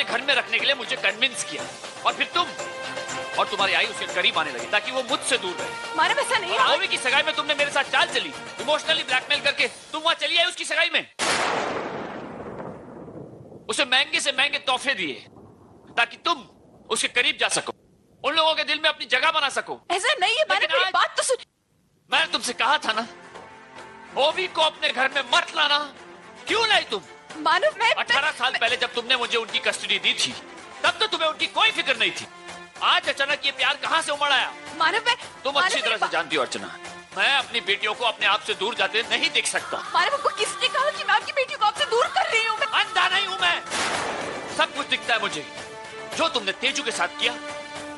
घर में रखने के लिए मुझे कन्विंस किया, और फिर तुम और तुम्हारी आई उसके करीब आने लगी ताकि वो मुझसे दूर रहे। मानव ऐसा नहीं है। ओवी की सगाई में तुमने मेरे साथ चाल चली, इमोशनली ब्लैकमेल करके तुम वहां चली आई उसकी सगाई में। उसे महंगे से महंगे तोहफे दिए ताकि तुम उसके करीब जा सको, उन लोगों के दिल में अपनी जगह बना सको। ऐसा नहीं है मानव, मेरी बात तो सुन। मैंने तुमसे कहा था ना, ओवी को अपने घर में मत लाना। क्यों लाई तुम? मानव, मैं 18 साल पहले जब तुमने मुझे उनकी कस्टडी दी थी तब तो तुम्हें उनकी कोई फिक्र नहीं थी। आज अचानक ये प्यार कहां से उमड़ आया? मानव, तुम अच्छी तरह से जानती हो अर्चना, मैं अपनी बेटियों को अपने आप से दूर जाते नहीं देख सकता। मानव, को किसने कहा कि मैं आपकी बेटी को आपसे दूर कर रही हूँ? अंधा नहीं हूं मैं, सब कुछ दिखता है मुझे। जो तुमने तेजू के साथ किया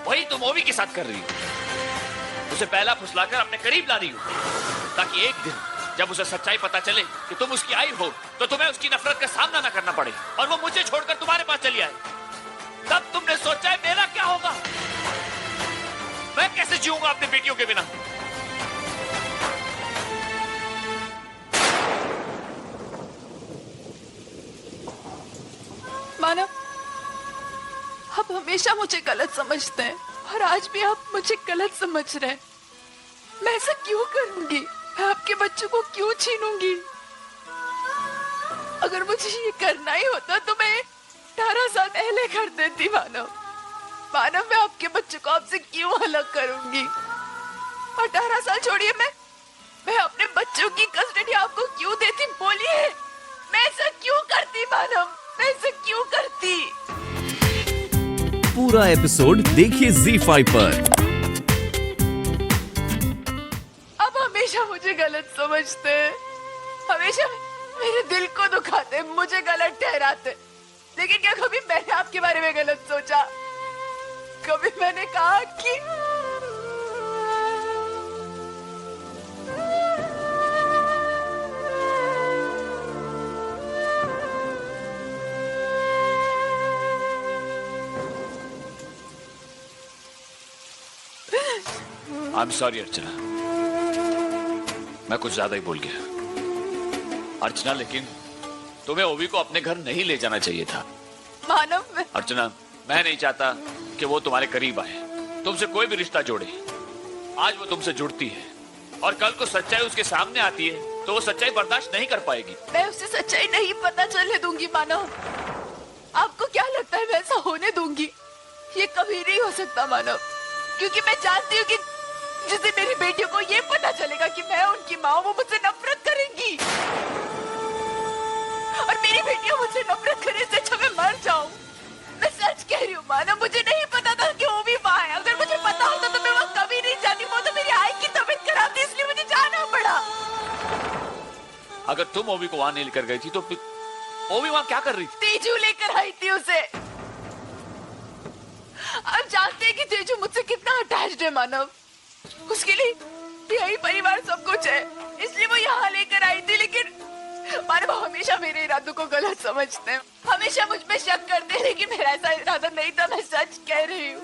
वही तुम ओवी के साथ कर रही हो। उसे पहला फुसलाकर अपने करीब ला रही हो ताकि एक दिन जब उसे सच्चाई पता चले कि तुम उसकी आई हो तो तुम्हें उसकी नफरत का सामना न करना पड़े और वो मुझे छोड़कर तुम्हारे पास चली आए। तब तुमने सोचा है मेरा क्या होगा? मैं कैसे जीऊंगा अपनी बेटियों के बिना? मानव, आप हमेशा मुझे गलत समझते हैं और आज भी आप मुझे गलत समझ रहे हैं। मैं ऐसा क्यों करूंगी? मैं आपके बच्चों को क्यों छीनूंगी? अगर मुझे ये करना ही होता तो मैं 18 साल पहले कर देती। मानव, मैं आपके बच्चों को आपसे क्यों अलग करूंगी? 18 साल छोड़िए, मैं अपने बच्चों की कस्टडी आपको क्यों देती? बोलिए, मैं ऐसा क्यों करती? मानव, मैं ऐसा क्यों करती? पूरा एपिसोड देखिए ZEE5 पर। अब हमेशा मुझे गलत समझते हैं, हमेशा मेरे दिल को दुखाते, मुझे गलत ठहराते। लेकिन क्या कभी मैंने आपके बारे में गलत सोचा? कभी मैंने कहा कि आई एम सॉरी अर्चना, मैं कुछ ज्यादा ही बोल गया। अर्चना, लेकिन तुम्हें ओवी को अपने घर नहीं ले जाना चाहिए था। मानव, अर्चना, मैं नहीं चाहता कि वो तुम्हारे करीब आए, तुमसे कोई भी रिश्ता जोड़े। आज वो तुमसे जुड़ती है और कल को सच्चाई उसके सामने आती है तो वो सच्चाई बर्दाश्त नहीं कर पाएगी। मैं उसे सच्चाई नहीं पता चलने दूंगी। मानव, आपको क्या लगता है मैं ऐसा होने दूंगी? ये कभी नहीं हो सकता मानव, क्योंकि मैं जानती हूँ कि जिस दिन मेरी बेटियों को ये पता चलेगा कि मैं उनकी माँ हूँ, वो मुझसे नफरत करेंगी। और मेरी बेटियां मुझसे नफरत करे से अच्छा मैं मर जाऊं। मैं सच कह रही हूँ मानव, मुझे नहीं पता था कि वो भी वहाँ है। अगर मुझे पता होता तो मैं वहाँ कभी नहीं जाती। वो तो मेरी आई की तबीयत खराब थी, इसलिए मुझे जाना पड़ा। अगर तुम ओवी को वहां नहीं लेकर गई थी तो फिर ओवी वहां क्या कर रही थी? तेजू लेकर आई थी उसे। आप जानते हैं कि तेजू मुझसे कितना अटैच्ड है मानव। उसके लिए यही परिवार सब कुछ है, इसलिए वो यहाँ लेकर आई थी। लेकिन मानव हमेशा मेरे इरादों को गलत समझते हैं, हमेशा मुझ पे शक करते हैं। लेकिन मेरा ऐसा इरादा नहीं था, मैं सच कह रही हूँ।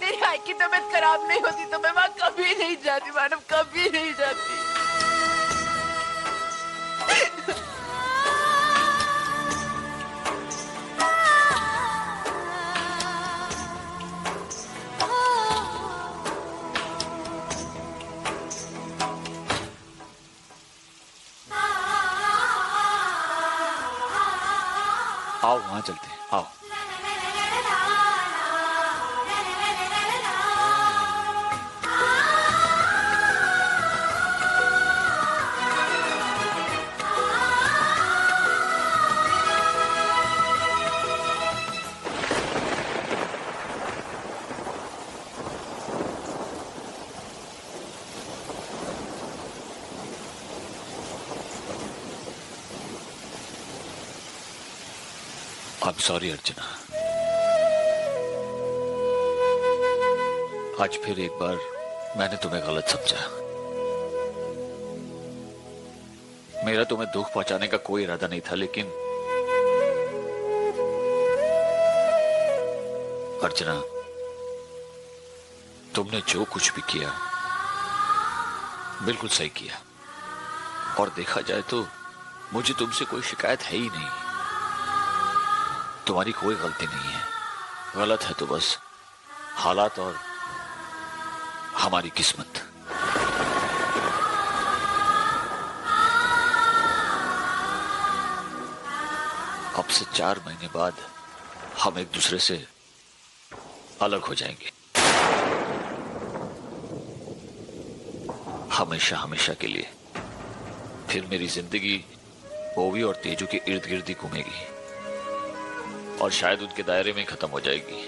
मेरी आई की तबीयत खराब नहीं होती तो मैं वहाँ कभी नहीं जाती मानव, कभी नहीं जाती। आओ वहां चलते हैं, आओ। I'm sorry अर्चना, आज फिर एक बार मैंने तुम्हें गलत समझा। मेरा तुम्हें दुख पहुंचाने का कोई इरादा नहीं था, लेकिन अर्चना, तुमने जो कुछ भी किया बिल्कुल सही किया। और देखा जाए तो मुझे तुमसे कोई शिकायत है ही नहीं। तुम्हारी कोई गलती नहीं है, गलत है तो बस हालात और हमारी किस्मत। अब से 4 महीने बाद हम एक दूसरे से अलग हो जाएंगे, हमेशा हमेशा के लिए। फिर मेरी जिंदगी ओवी और तेजू के इर्द गिर्द ही घूमेगी और शायद उनके दायरे में खत्म हो जाएगी।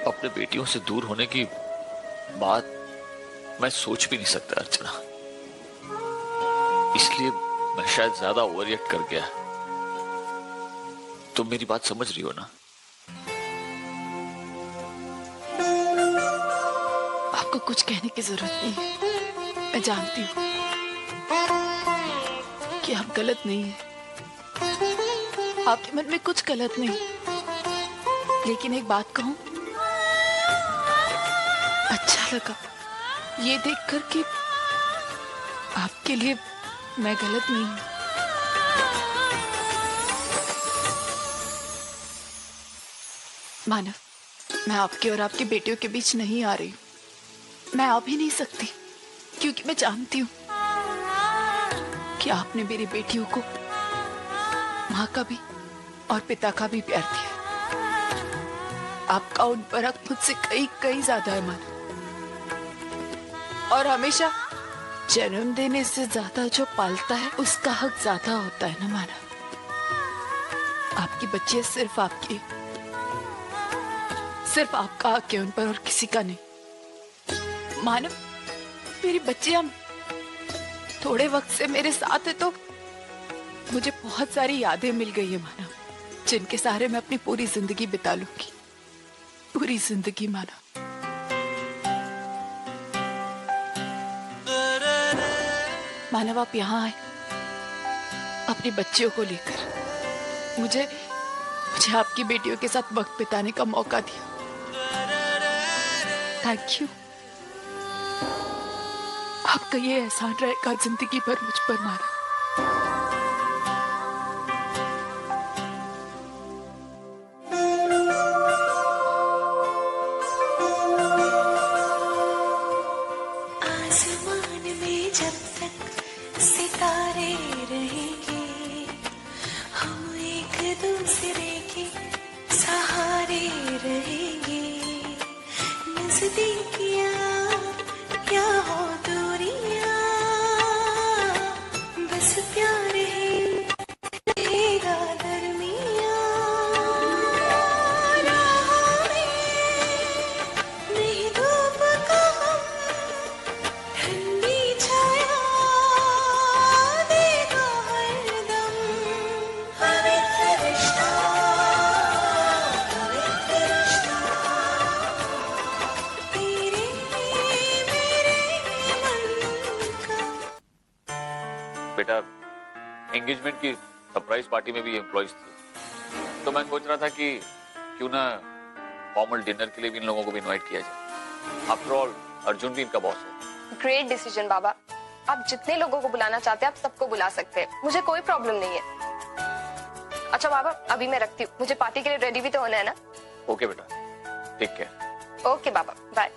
अपने बेटियों से दूर होने की बात मैं सोच भी नहीं सकता अर्चना, इसलिए मैं शायद ज्यादा ओवर रिएक्ट कर गया। तुम मेरी बात समझ रही हो ना? आपको कुछ कहने की जरूरत नहीं है, मैं जानती हूँ कि आप गलत नहीं हैं, आपके मन में कुछ गलत नहीं। लेकिन एक बात कहूं, अच्छा लगा ये देखकर कि आपके लिए मैं गलत नहीं हूं। मानव, मैं आपके और आपकी बेटियों के बीच नहीं आ रही हूं। मैं आ भी नहीं सकती, क्योंकि मैं जानती हूं कि आपने मेरी बेटियों को माँ का भी और पिता का भी प्यार दिया। आपका उन पर हक मुझसे कई कई ज्यादा है मानव। और हमेशा जन्म देने से ज्यादा जो पालता है उसका हक ज्यादा होता है ना मानव। आपकी बच्चियां सिर्फ आपका हक है उन पर और किसी का नहीं। मानव, मेरी बच्चियां थोड़े वक्त से मेरे साथ है तो मुझे बहुत सारी यादें मिल गई है मानव, जिनके सहारे मैं अपनी पूरी जिंदगी बिता लूंगी, पूरी जिंदगी मानव। मानव, आप यहाँ आए अपनी बच्चियों को लेकर, मुझे आपकी बेटियों के साथ वक्त बिताने का मौका दिया। Thank you. आपका ये एहसान रहेगा जिंदगी भर मुझ पर मानव। सितारे रहेंगे, हम एक दूसरे के सहारे रहेंगे। नजदीकियां क्या हो दूरियां, बस प्यार ही रहेगा दरमियां। राहों में नहीं धूप का हम, ठंडी छाया देगा हरदम। पवित्र रिश्ता, पवित्र रिश्ता, तेरे मेरे मन का। बेटा, एंगेजमेंट की सरप्राइज पार्टी में भी एम्प्लॉइज थे, तो मैं सोच रहा था कि क्यों ना फॉर्मल डिनर के लिए भी इन लोगों को भी इनवाइट किया जाए। आफ्टर ऑल अर्जुन भी इनका बॉस है। ग्रेट डिसीजन बाबा, आप जितने लोगों को बुलाना चाहते हैं आप सबको बुला सकते हैं, मुझे कोई प्रॉब्लम नहीं है। अच्छा बाबा, अभी मैं रखती हूँ, मुझे पार्टी के लिए रेडी भी तो होना है ना। ओके बेटा, टेक केयर। ओके बाबा, बाय।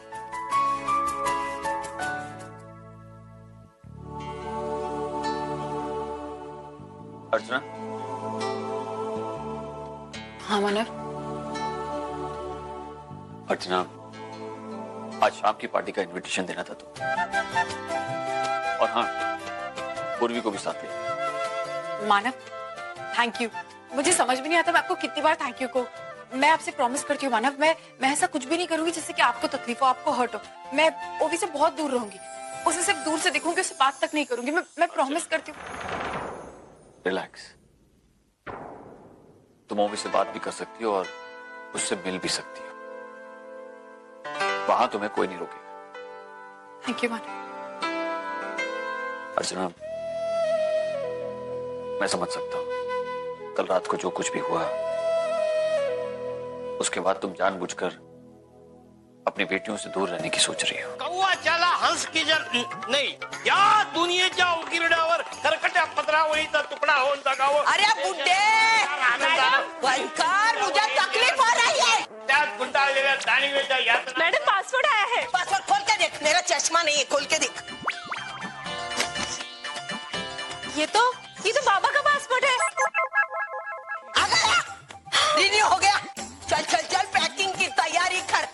अर्चना, हाँ मानव। अर्चना, आज शाम की पार्टी का इनविटेशन देना था तो, और हाँ, पूर्वी को भी साथ ले। मानव, थैंक यू। मुझे समझ भी नहीं आता मैं आपको कितनी बार थैंक यू को। मैं आपसे प्रॉमिस करती हूँ मानव, मैं ऐसा कुछ भी नहीं करूंगी जिससे कि आपको तकलीफ हो, आपको हर्ट हो। मैं ओवी से बहुत दूर रहूंगी, उसे सिर्फ दूर से देखूंगी, उससे बात तक नहीं करूंगी। मैं प्रॉमिस करती हूँ। रिलैक्स, तुम ओवी से बात भी कर सकती हो और उससे मिल भी सकती हो, वहां तुम्हें कोई नहीं रोकेगा। थैंक यू मानव। अर्चना, मैं समझ सकता हूं कल रात को जो कुछ भी हुआ, उसके बाद तुम जानबूझकर अपनी बेटियों से दूर रहने की सोच रही हो। कौवा चला हंस की जर नाही या दुनियेच्या उकिरड्यावर खरकट्या पत्रावळीचा तुकडा होऊन जगावं. अरे बुड्ढे बनकर मुझे तकलीफ हो रही है. त्यात गुंडाळलेल्या दाणीवेच्या यातना. मैडम पासवर्ड आया है. पासवर्ड खोल के देख. मेरा चश्मा नहीं है, खोल के देख. ये तो बाबा का पासपोर्ट है. आ गया. रिन्यू हो गया. चल चल चल पैकिंग की तैयारी कर.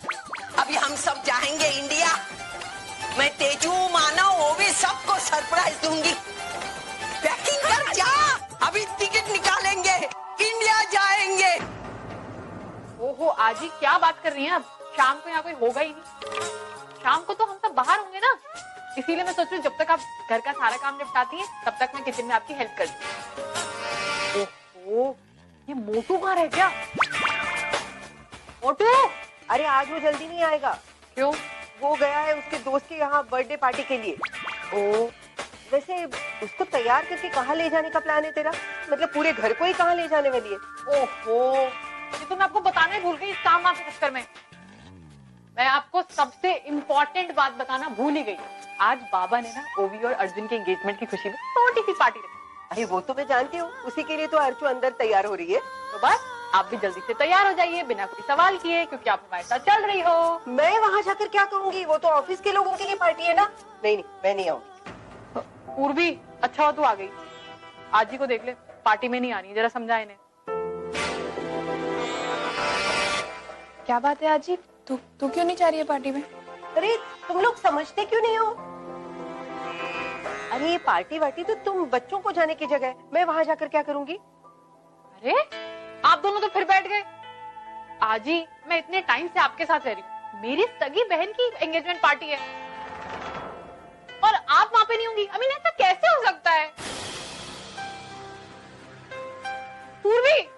अभी हम सब जाएंगे इंडिया. मैं तेजू मानव वो भी सबको सरप्राइज दूंगी. पैकिंग कर जा. अभी टिकट निकालेंगे, इंडिया जाएंगे. ओहो आजी क्या बात कर रही हैं अब? शाम को यहाँ कोई होगा ही नहीं. शाम को तो हम सब बाहर होंगे ना, इसीलिए मैं सोच रही हूँ जब तक आप घर का सारा काम निपटाती हैं तब तक मैं किचन में आपकी हेल्प कर दूँ. ओहो ये मोटू कहाँ रह गया? मोटू अरे आज वो जल्दी नहीं आएगा. क्यों? वो गया है उसके दोस्त के यहाँ बर्थडे पार्टी के लिए. ओ वैसे उसको तैयार करके कहाँ ले जाने का प्लान है तेरा? मतलब पूरे घर को ही कहाँ ले जाने वाली है? ओहो ये तो मैं आपको बताना ही भूल गई इस काम वाम के चक्कर में. मैं आपको सबसे इम्पोर्टेंट बात बताना भूल ही गई. आज बाबा ने ना ओवी और अर्जुन के एंगेजमेंट की खुशी में छोटी सी पार्टी रखी. अरे वो तो मैं जानती हूँ, उसी के लिए तो अर्चू अंदर तैयार हो रही है. तो बस आप भी जल्दी से तैयार हो जाइए बिना कोई सवाल किए, क्योंकि आप हमारे साथ चल रही हो. मैं वहाँ जाकर क्या कहूँगी? वो तो ऑफिस के लोगों के लिए पार्टी है ना. नहीं नहीं मैं नहीं आऊंगी. पूर्वी अच्छा हो तू आ गई. आजी को देख ले पार्टी में नहीं आनी, जरा समझा इन्हें. क्या बात है आजी? तू क्यों नहीं जा रही है पार्टी में? अरे तुम लोग समझते क्यों नहीं हो? अरे ये पार्टी वार्टी तो तुम बच्चों को जाने की जगह है. मैं वहाँ जाकर क्या करूँगी? अरे आप दोनों तो फिर बैठ गए. आजी मैं इतने टाइम से आपके साथ रह रही हूँ, मेरी सगी बहन की एंगेजमेंट पार्टी है और आप वहां पे नहीं होंगी. अमीन ऐसा कैसे हो सकता है? पूर्वी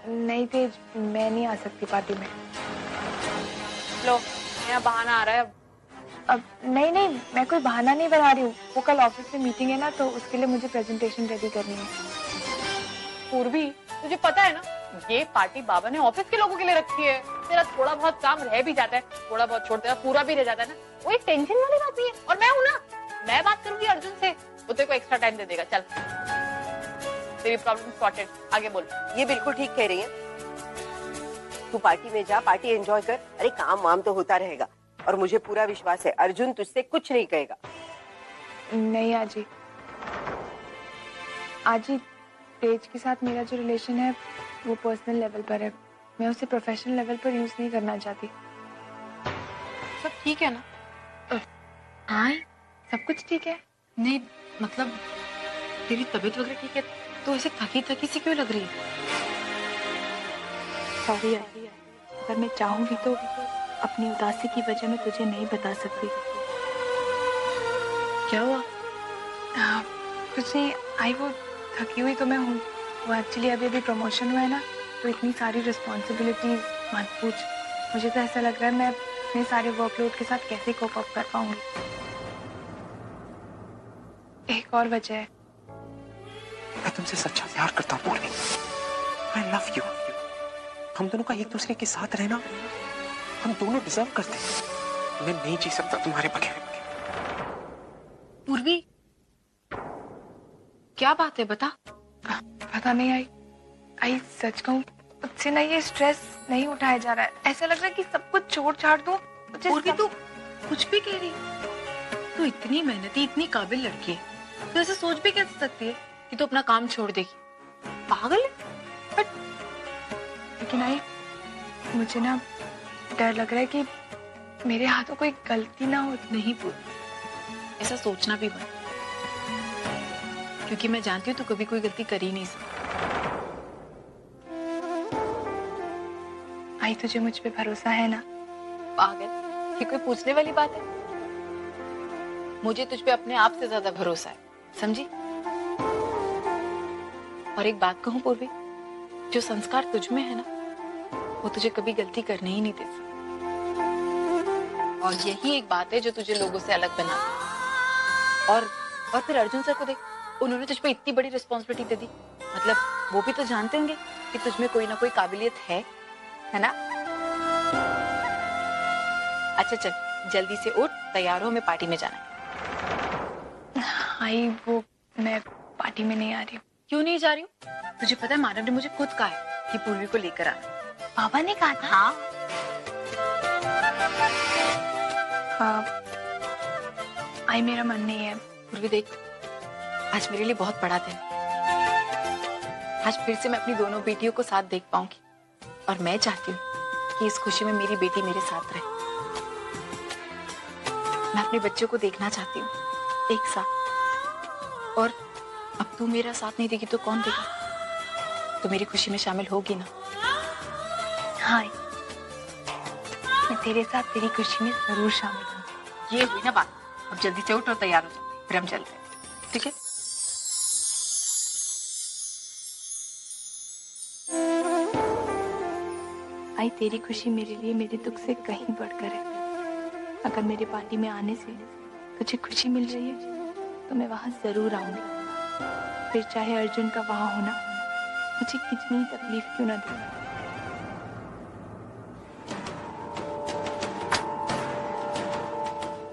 नहीं तेज, मैं नहीं आ सकती पार्टी में. लो मेरा बहाना आ रहा है अब नहीं, मैं कोई बहाना नहीं बना रही हूँ. वो कल ऑफिस में मीटिंग है ना, तो उसके लिए मुझे प्रेजेंटेशन रेडी करनी है. पूर्वी तुझे पता है ना ये पार्टी बाबा ने ऑफिस के लोगों के लिए रखी है. तेरा थोड़ा बहुत काम रह भी जाता है, थोड़ा बहुत छोड़ तेरा पूरा भी रह जाता है ना, वो एक टेंशन वाली बात नहीं है. और मैं हूं ना, मैं बात करूंगी अर्जुन से, वो तेरे को एक्स्ट्रा टाइम दे देगा. चल तेरी प्रॉब्लम सॉर्टेड. आगे बोल. ये बिल्कुल ठीक कह रही है. तू पार्टी में जा, पार्टी एंजॉय कर. अरे काम वाम तो होता रहेगा और मुझे पूरा विश्वास है अर्जुन तुझसे कुछ नहीं कहेगा. नहीं आजी, आजी तेज के साथ मेरा जो रिलेशन है वो पर्सनल लेवल पर है. मैं उसे प्रोफेशनल लेवल पर यूज नहीं करना चाहती. सब ठीक है ना? हाँ सब कुछ ठीक है. नहीं मतलब तेरी तबीयत वगैरह ठीक है तो ऐसे थकी थकी सी क्यों लग रही है? सॉरी अगर मैं चाहूंगी तो अपनी उदासी की वजह मैं तुझे नहीं बता सकती. क्या हुआ? कुछ नहीं आई, वो थकी हुई तो मैं हूँ. वो एक्चुअली अभी प्रमोशन हुआ है ना, तो इतनी सारी रिस्पॉन्सिबिलिटीज मत पूछ. मुझे तो ऐसा लग रहा है मैं इतने सारे वर्कलोड के साथ कैसे कोप अप कर पाऊंगी. एक और वजह है, मैं तुमसे सच्चा प्यार करता हूँ पूर्वी. आई लव यू. हम दोनों का एक दूसरे के साथ रहना हम दोनों डिजर्व करते हैं. मैं नहीं जी सकता तुम्हारे बगैर. पूर्वी क्या बात है बता. पता नहीं आई सच कहूँ मुझसे ना ये स्ट्रेस नहीं उठाया जा रहा है. ऐसा लग रहा है कि सब कुछ छोड़ छाड़ दूं. पूर्वी तू कुछ भी कह रही. तू इतनी मेहनती इतनी काबिल लड़की है, तो ऐसे सोच भी कैसे सकती है कि तू अपना काम छोड़ देगी? पागल है. लेकिन आई मुझे ना डर लग रहा है कि मेरे हाथों कोई गलती ना हो. नहीं पूर्वी ऐसा सोचना भी मत, क्योंकि मैं जानती हूँ तू कभी कोई गलती कर ही नहीं सकती. आई तुझे मुझ पे भरोसा है ना? पागल, ये कोई पूछने वाली बात है? मुझे तुझ पे अपने आप से ज्यादा भरोसा है, समझी? और एक बात कहूँ पूर्वी, जो संस्कार तुझ में है ना वो तुझे कभी गलती करने ही नहीं दे सकते. और यही एक बात है जो तुझे लोगों से अलग बनाती है. और फिर अर्जुन सर को देख, उन्होंने तुझ पे इतनी बड़ी रिस्पॉन्सिबिलिटी दे दी. मतलब वो भी तो जानते होंगे कि तुझ में कोई ना कोई काबिलियत है ना? अच्छा चल जल्दी से उठ, तैयार हो, हमें पार्टी में जाना है। आई वो मैं पार्टी में नहीं आ रही हूँ। क्यों नहीं जा रही हूँ? तुझे पता है मानव ने मुझे खुद कहा है कि पूर्वी को लेकर आना। पापा ने कहा था? हाँ। आई मेरा मन नहीं है। पूर्वी देख, आज मेरे लिए बहुत बड़ा दिन। आज फिर से मैं अपनी दोनों बेटियों को साथ देख पाऊंगी और मैं चाहती हूँ कि इस खुशी में मेरी बेटी मेरे साथ रहे। मैं अपने बच्चों को देखना चाहती हूँ एक साथ। और अब तू मेरा साथ नहीं देगी तो कौन देगा? तो मेरी खुशी में शामिल होगी ना? हाँ, मैं तेरे साथ तेरी खुशी में जरूर शामिल हूँ। ये हुई ना बात। अब जल्दी से उठ और तैयार हो जाओ, फिर हम चलते हैं, ठीक है? आई तेरी खुशी मेरे लिए मेरे दुख से कहीं बढ़कर है। अगर मेरे पार्टी में आने से तुझे खुशी मिल रही है तो मैं वहां जरूर आऊंगी, फिर चाहे अर्जुन का वहां होना मुझे कितनी तकलीफ क्यों ना दे।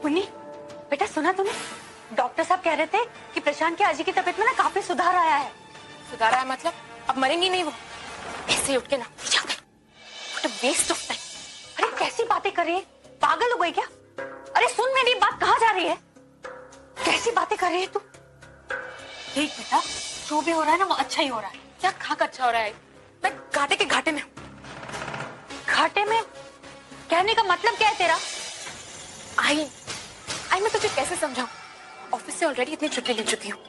मुन्नी बेटा, सुना तूने? डॉक्टर साहब कह रहे थे कि प्रशांत की आजी की तबीयत में ना काफी सुधार आया है। सुधार आया मतलब? अब मरेंगी नहीं वो? ऐसे ही उठ के ना वेस्ट ऑफ टाइम। अरे कैसी बातें कर रही है, पागल हो गई क्या? अरे सुन, मेरी बात कहाँ जा रही है? कैसी बातें कर रही है तू? देख बेटा, जो भी हो रहा है ना वो अच्छा ही हो रहा है। क्या खा का अच्छा हो रहा है? मैं घाटे के घाटे में हूँ। घाटे में? कहने का मतलब क्या है तेरा? आई मैं तुझे कैसे समझाऊं? ऑफिस से ऑलरेडी इतनी छुट्टी ले चुकी हूँ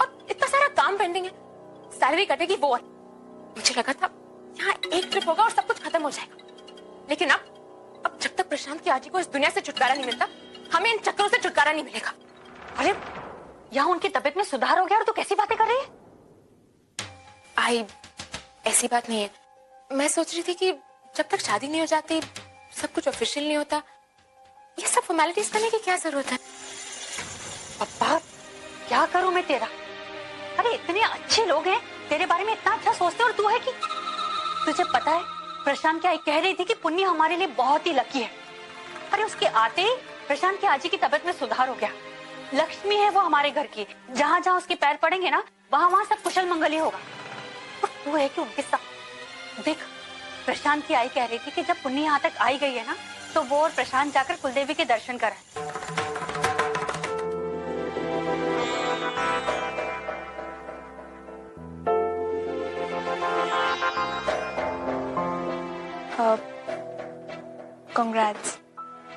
और इतना सारा काम पेंडिंग है। सैलरी कटेगी वो और मुझे लगा था यहाँ एक ट्रिप होगा और सब कुछ खत्म हो जाएगा, लेकिन अब जब तक प्रशांत की आजी को इस दुनिया से छुटकारा नहीं मिलता, हमें इन चक्करों से छुटकारा नहीं मिलेगा। अरे यहाँ उनकी तबीयत में सुधार हो गया और तू कैसी बातें कर रही है? आई ऐसी बात नहीं है। मैं सोच रही थी कि जब तक शादी नहीं हो जाती, सब कुछ ऑफिशियल नहीं होता, ये सब फॉर्मेलिटीज करने की क्या जरूरत है? पप्पा, क्या करूं मैं तेरा? अरे इतने अच्छे लोग हैं, तेरे बारे में इतना अच्छा सोचते, और तू है कि तुझे पता है प्रशांत की आई कह रही थी कि पुन्नी हमारे लिए बहुत ही लकी है। अरे उसके आते ही प्रशांत की आजी की तबीयत में सुधार हो गया। लक्ष्मी है वो हमारे घर की, जहाँ जहाँ उसके पैर पड़ेंगे ना वहाँ सब कुशल मंगल ही होगा। और तू है कि उनके साथ देख, प्रशांत की आई कह रही थी कि जब पुन्नी यहाँ तक आई गई है ना तो वो और प्रशांत जाकर कुलदेवी के दर्शन कराए। Congrats.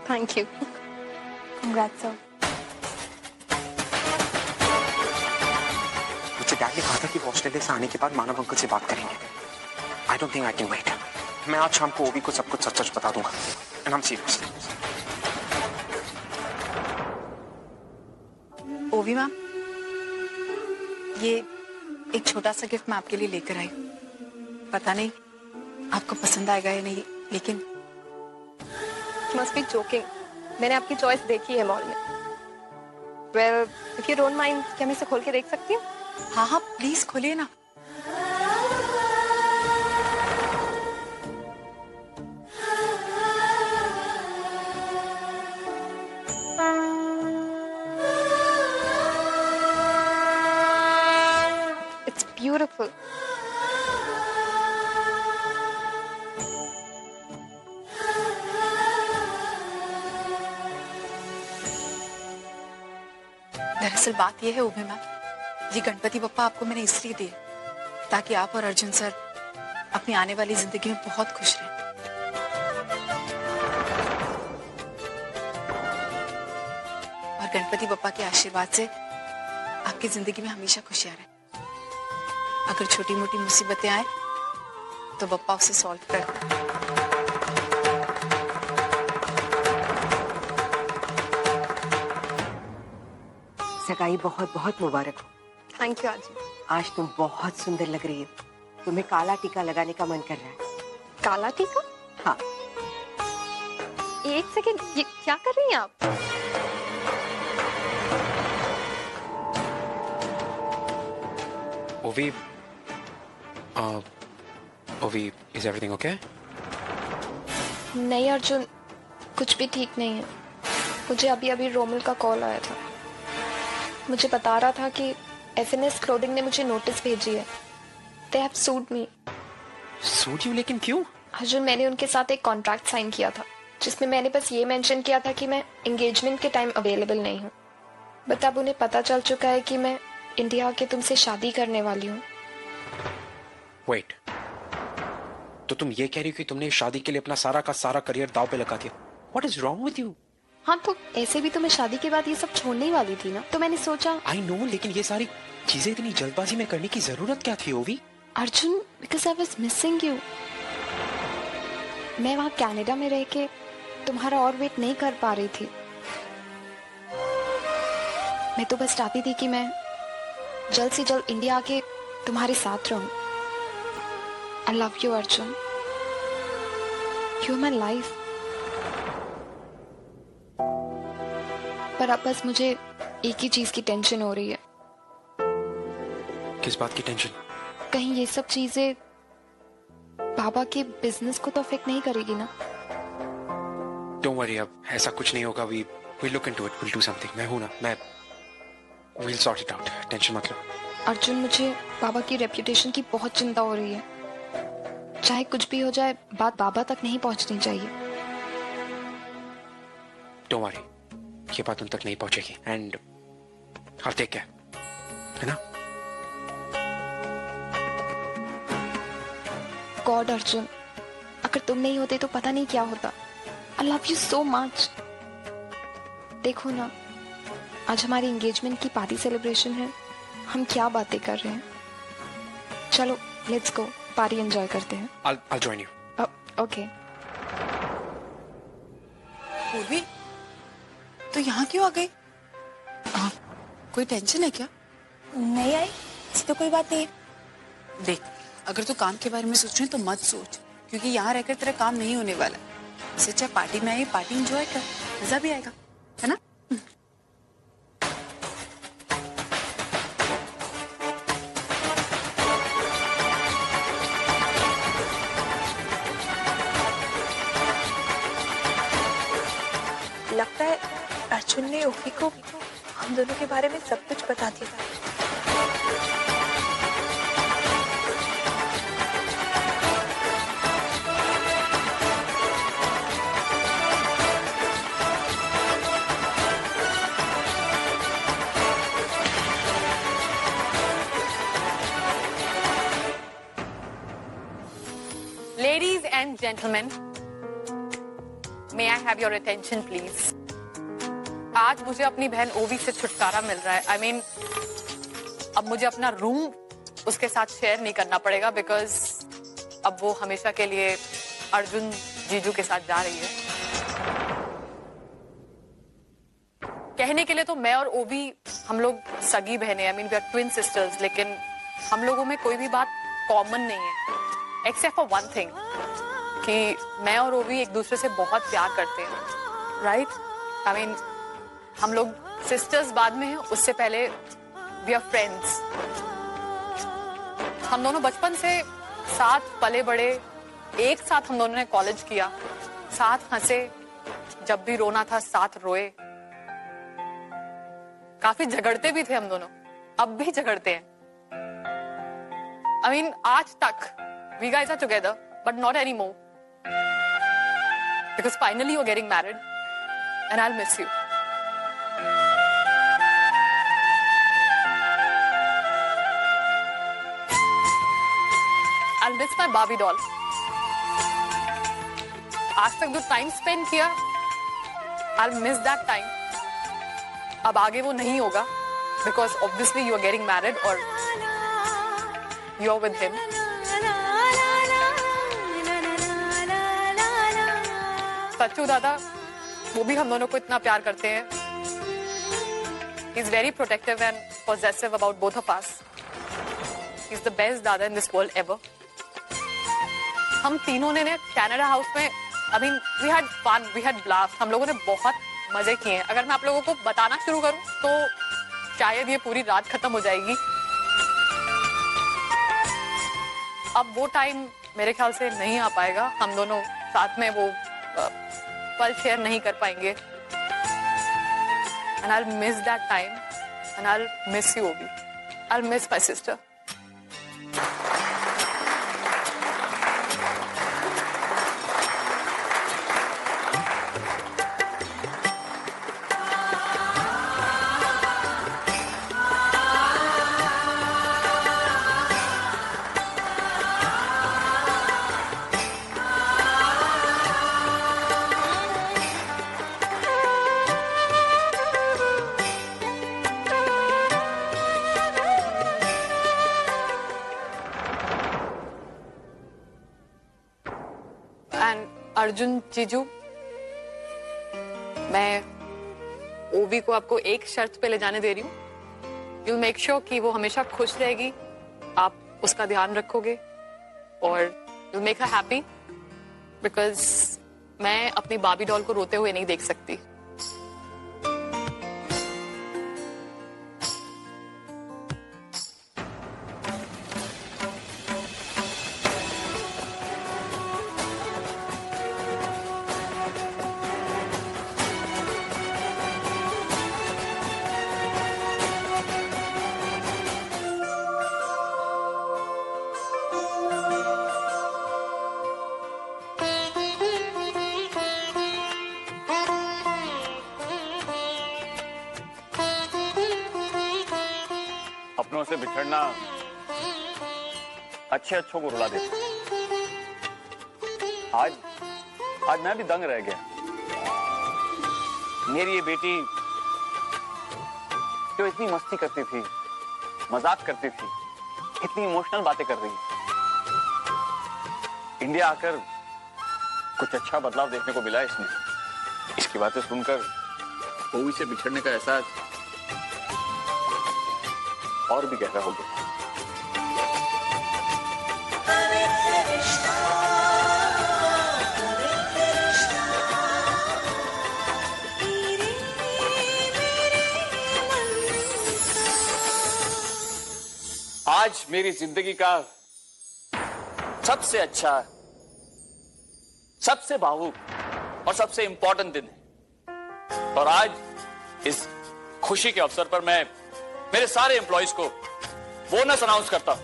Thank you. Congrats, sir. मुझे डैड ने कहा था कि वो ऑस्ट्रेलिया से आने के बाद मानव अंकल से बात करेंगे। I don't think I can wait. मैं आज शाम को ओवी को सब कुछ सच सच बता दूंगा। And I am serious. ओवी मैम, ये एक छोटा सा गिफ्ट मैं आपके लिए लेकर आई। पता नहीं आपको पसंद आएगा या नहीं, लेकिन Must be joking. मैंने आपकी चॉइस देखी है मॉल में। Well, if you don't mind, क्या मैं इसे खोल के देख सकती हूँ? हाँ हाँ प्लीज खोलिए ना। It's beautiful. दरअसल बात यह है ओवी मैम, ये गणपति बप्पा आपको मैंने इसलिए दिए ताकि आप और अर्जुन सर अपनी आने वाली जिंदगी में बहुत खुश रहें। और गणपति बप्पा के आशीर्वाद से आपकी जिंदगी में हमेशा खुशियां रहें। अगर छोटी मोटी मुसीबतें आए तो बप्पा उसे सॉल्व कर दें। सगाई बहुत बहुत मुबारक हो। Thank you, आजी। आज तुम बहुत सुंदर लग रही हो। तुम्हें काला टीका लगाने का मन कर रहा है। काला टीका? हाँ। एक सेकेंड, ये क्या कर रही हैं आप? ओवी, ओवी, is everything okay? नहीं अर्जुन, कुछ भी ठीक नहीं है। मुझे अभी अभी रोमिल का कॉल आया था। मुझे बता रहा था कि FNS क्लोथिंग ने मुझे नोटिस भेजी है। They have sued me. Sued you? लेकिन क्यों? अर्जुन, मैंने उनके साथ एक कॉन्ट्रैक्ट साइन किया था जिसमें मैंने बस ये मेंशन किया था कि मैं एंगेजमेंट के टाइम अवेलेबल नहीं हूँ। बट अब उन्हें पता चल चुका है कि मैं इंडिया आके तुमसे शादी करने वाली हूँ। वेट, तो तुम ये कह रही हो कि तुमने शादी के लिए अपना सारा का सारा करियर दांव पे लगा दिया? What is wrong with you? हाँ, तो ऐसे भी तो मैं शादी के बाद ये सब छोड़ने ही वाली थी ना, तो मैंने सोचा। आई नो, लेकिन ये सारी चीजें इतनी जल्दबाजी में करने की जरूरत क्या थी ओवी? Arjun, because I was missing you. मैं वहाँ कनाडा में रह के तुम्हारा और वेट नहीं कर पा रही थी। मैं तो बस चाहती थी कि मैं जल्द से जल्द इंडिया आके तुम्हारे साथ रहूं। I love you Arjun, you are my life. पर अब बस मुझे एक ही चीज की टेंशन हो रही है। किस बात की टेंशन? कहीं ये सब चीजें बाबा के बिजनेस को तो अफेक्ट नहीं करेगी ना? डोंट वरी, अब ऐसा कुछ नहीं होगा। We will look into it, will do something. मैं हूं ना, मैं will sort it out, tension मत लो। अर्जुन, मुझे बाबा की रेपुटेशन की बहुत चिंता हो रही है। चाहे कुछ भी हो जाए, बात बाबा तक नहीं पहुंचनी चाहिए। डोंट वरी, ये बात उन तक नहीं पहुंचेगी। एंड I'll take care, है ना? गॉड अर्जुन, अगर तुम नहीं होते तो पता नहीं क्या होता। आई लव यू सो मच। देखो ना, आज हमारी एंगेजमेंट की पार्टी सेलिब्रेशन है। हम क्या बातें कर रहे हैं। चलो लेट्स गो, पार्टी एंजॉय करते हैं। I'll join you. ओके। पूर्वी, तो यहाँ क्यों आ गई? कोई टेंशन है क्या? नहीं आई, ऐसी तो कोई बात नहीं है। देख, अगर तू काम के बारे में सोच रही है तो मत सोच, क्योंकि यहाँ रहकर तेरा काम नहीं होने वाला है। इससे अच्छा पार्टी में आई, पार्टी एंजॉय कर, मजा भी आएगा, है ना? लगता है अर्जुन ने ओवी को हम दोनों के बारे में सब कुछ बता दिया। Ladies and gentlemen, may I have your attention please? आज मुझे अपनी बहन ओवी से छुटकारा मिल रहा है। I mean, अब मुझे अपना रूम उसके साथ शेयर नहीं करना पड़ेगा, बिकॉज अब वो हमेशा के लिए अर्जुन जीजू के साथ जा रही है। कहने के लिए तो मैं और ओवी हम लोग सगी बहनें, I mean we are twin sisters, लेकिन हम लोगों में कोई भी बात कॉमन नहीं है, एक्सेप्ट फॉर वन थिंग, कि मैं और ओवी एक दूसरे से बहुत प्यार करते हैं, राइट? आई मीन, हम लोग सिस्टर्स बाद में हैं, उससे पहले वी आर फ्रेंड्स। हम दोनों बचपन से साथ पले बड़े, एक साथ हम दोनों ने कॉलेज किया, साथ हंसे, जब भी रोना था साथ रोए, काफी झगड़ते भी थे हम दोनों, अब भी झगड़ते हैं। आई मीन, आज तक we guys are together, but not anymore, because finally you're getting married and I'll miss you. I'll miss my Barbie doll. आज तक जो टाइम स्पेंड किया, I'll miss that time. अब आगे वो नहीं होगा, because obviously you are getting married or you are with him. Sachchu दादा, वो भी हम दोनों को इतना प्यार करते हैं। He is very protective and possessive about both of us. He is the best दादा in this world ever. हम तीनों ने कनाडा हाउस में, I mean, we had fun, we had blast. हम लोगों ने बहुत मजे किए हैं। अगर मैं आप लोगों को बताना शुरू करूं तो शायद ये पूरी रात खत्म हो जाएगी। अब वो टाइम मेरे ख्याल से नहीं आ पाएगा, हम दोनों साथ में वो पल शेयर नहीं कर पाएंगे। And I will miss that time and I will miss you Ovi. I will miss my sister. Arjun जीजू, मैं ओवी को आपको एक शर्त पे ले जाने दे रही हूँ। You'll make sure कि वो हमेशा खुश रहेगी, आप उसका ध्यान रखोगे और you'll make her happy because मैं अपनी बाबी डॉल को रोते हुए नहीं देख सकती। अपनों से बिछड़ना अच्छे अच्छों को रुला देता। आज मैं भी दंग रह गया। मेरी ये बेटी जो इतनी मस्ती करती थी, मजाक करती थी, इतनी इमोशनल बातें कर रही है, इंडिया आकर कुछ अच्छा बदलाव देखने को मिला इसमें। इसकी बातें सुनकर ओवी से बिछड़ने का एहसास और भी गहरा हो गया। आज मेरी जिंदगी का सबसे अच्छा, सबसे भावुक और सबसे इंपॉर्टेंट दिन है और आज इस खुशी के अवसर पर मैं मेरे सारे एम्प्लॉइज को बोनस अनाउंस करता हूं।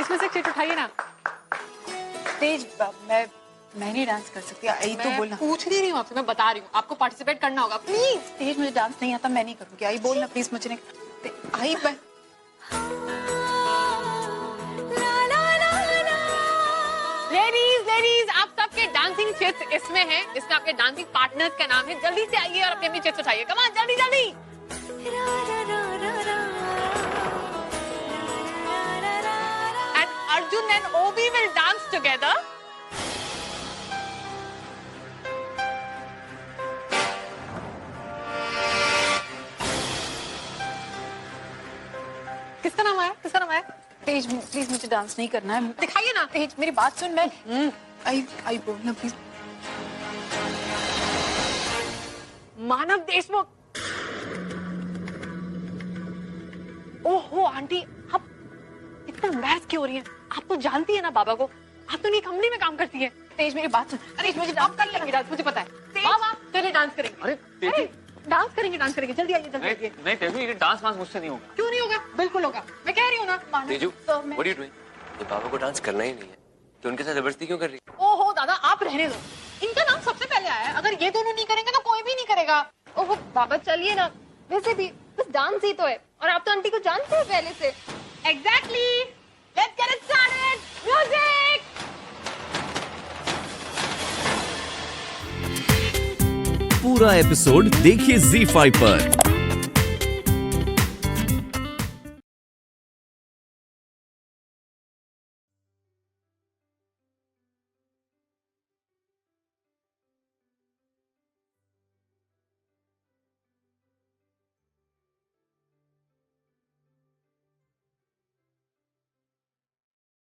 इसमें से एक सीट उठाइए ना। तेज, मैं नहीं डांस कर सकती। आई तो बोलना। पूछ नहीं रही हूँ आपसे, मैं बता रही हूँ आपको पार्टिसिपेट करना होगा। प्लीज तेज, मुझे डांस नहीं आता, मैं नहीं करूँगी। आई बोलना प्लीज मुझे नहीं। आई लेडीज, आप सबके डांसिंग चिट्स इसमें हैं। इसमें आपके डांसिंग पार्टनर्स का नाम है। जल्दी से आइए और अपने अपनी चिट्स उठाइए। कम ऑन, जल्दी जल्दी। एंड अर्जुन एंड ओवी विल डांस टुगेदर। किसका नाम आया? किसका नाम आया? तेज, प्लीज मुझे डांस नहीं करना है। दिखाइए ना। तेज, मेरी बात सुन। मैं आई बोलना प्लीज। मानव देशमुख। ओहो आंटी, आप इतना एम्बैरेस क्यों हो रही हैं? आप तो जानती है ना बाबा को। आप तो नहीं कंपनी में काम करती है। तेज, मेरी बात सुन। अरे मुझे डांस कर लेंगे, डांस मुझे पता है। बाबा चलिए डांस करेंगे। अरे डांस करेंगे, डांस करेंगे। जल्दी आइए, जल्दी आइए। नहीं तेजू, ये डांस वांस मुझसे नहीं होगा। क्यों नहीं होगा? बिल्कुल होगा, मैं कह रही हूँ ना। Tezu, what are you doing? ये बाबा को डांस करना ही नहीं है तो उनके साथ जबरदस्ती क्यों कर रही है? ओहो दादा, आप रहने दो। इनका नाम सबसे पहले आया है। अगर ये दोनों नहीं करेंगे तो कोई भी नहीं करेगा। ओहो बाबा चलिए ना। वैसे भी बस डांस ही तो है और आप तो आंटी को जानते हैं पहले से। Exactly. Let's get it started. Music. पूरा एपिसोड देखिए ZEE5 पर।